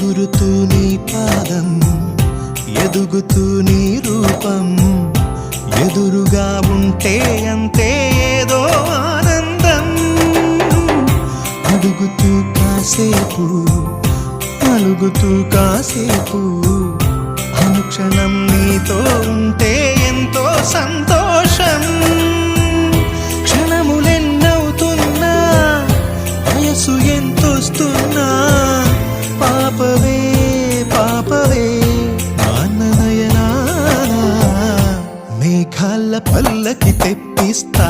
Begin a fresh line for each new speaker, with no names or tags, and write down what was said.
ఎగురుతూ నీ పాదం, ఎదుగుతూ నీ రూపం, ఎదురుగా ఉంటే అంతే ఏదో ఆనందం. అడుగుతూ కాసేపు, అలుగుతూ కాసేపు, అనుక్షణం నీతో ఉంటే ఎంతో సంతోషం. క్షణములెన్నవుతున్నా, వయసు ఎంతొస్తున్నా, పాపవే పాపవే నాన్ననయనా. మేఘాల పల్లకి తెప్పిస్తా,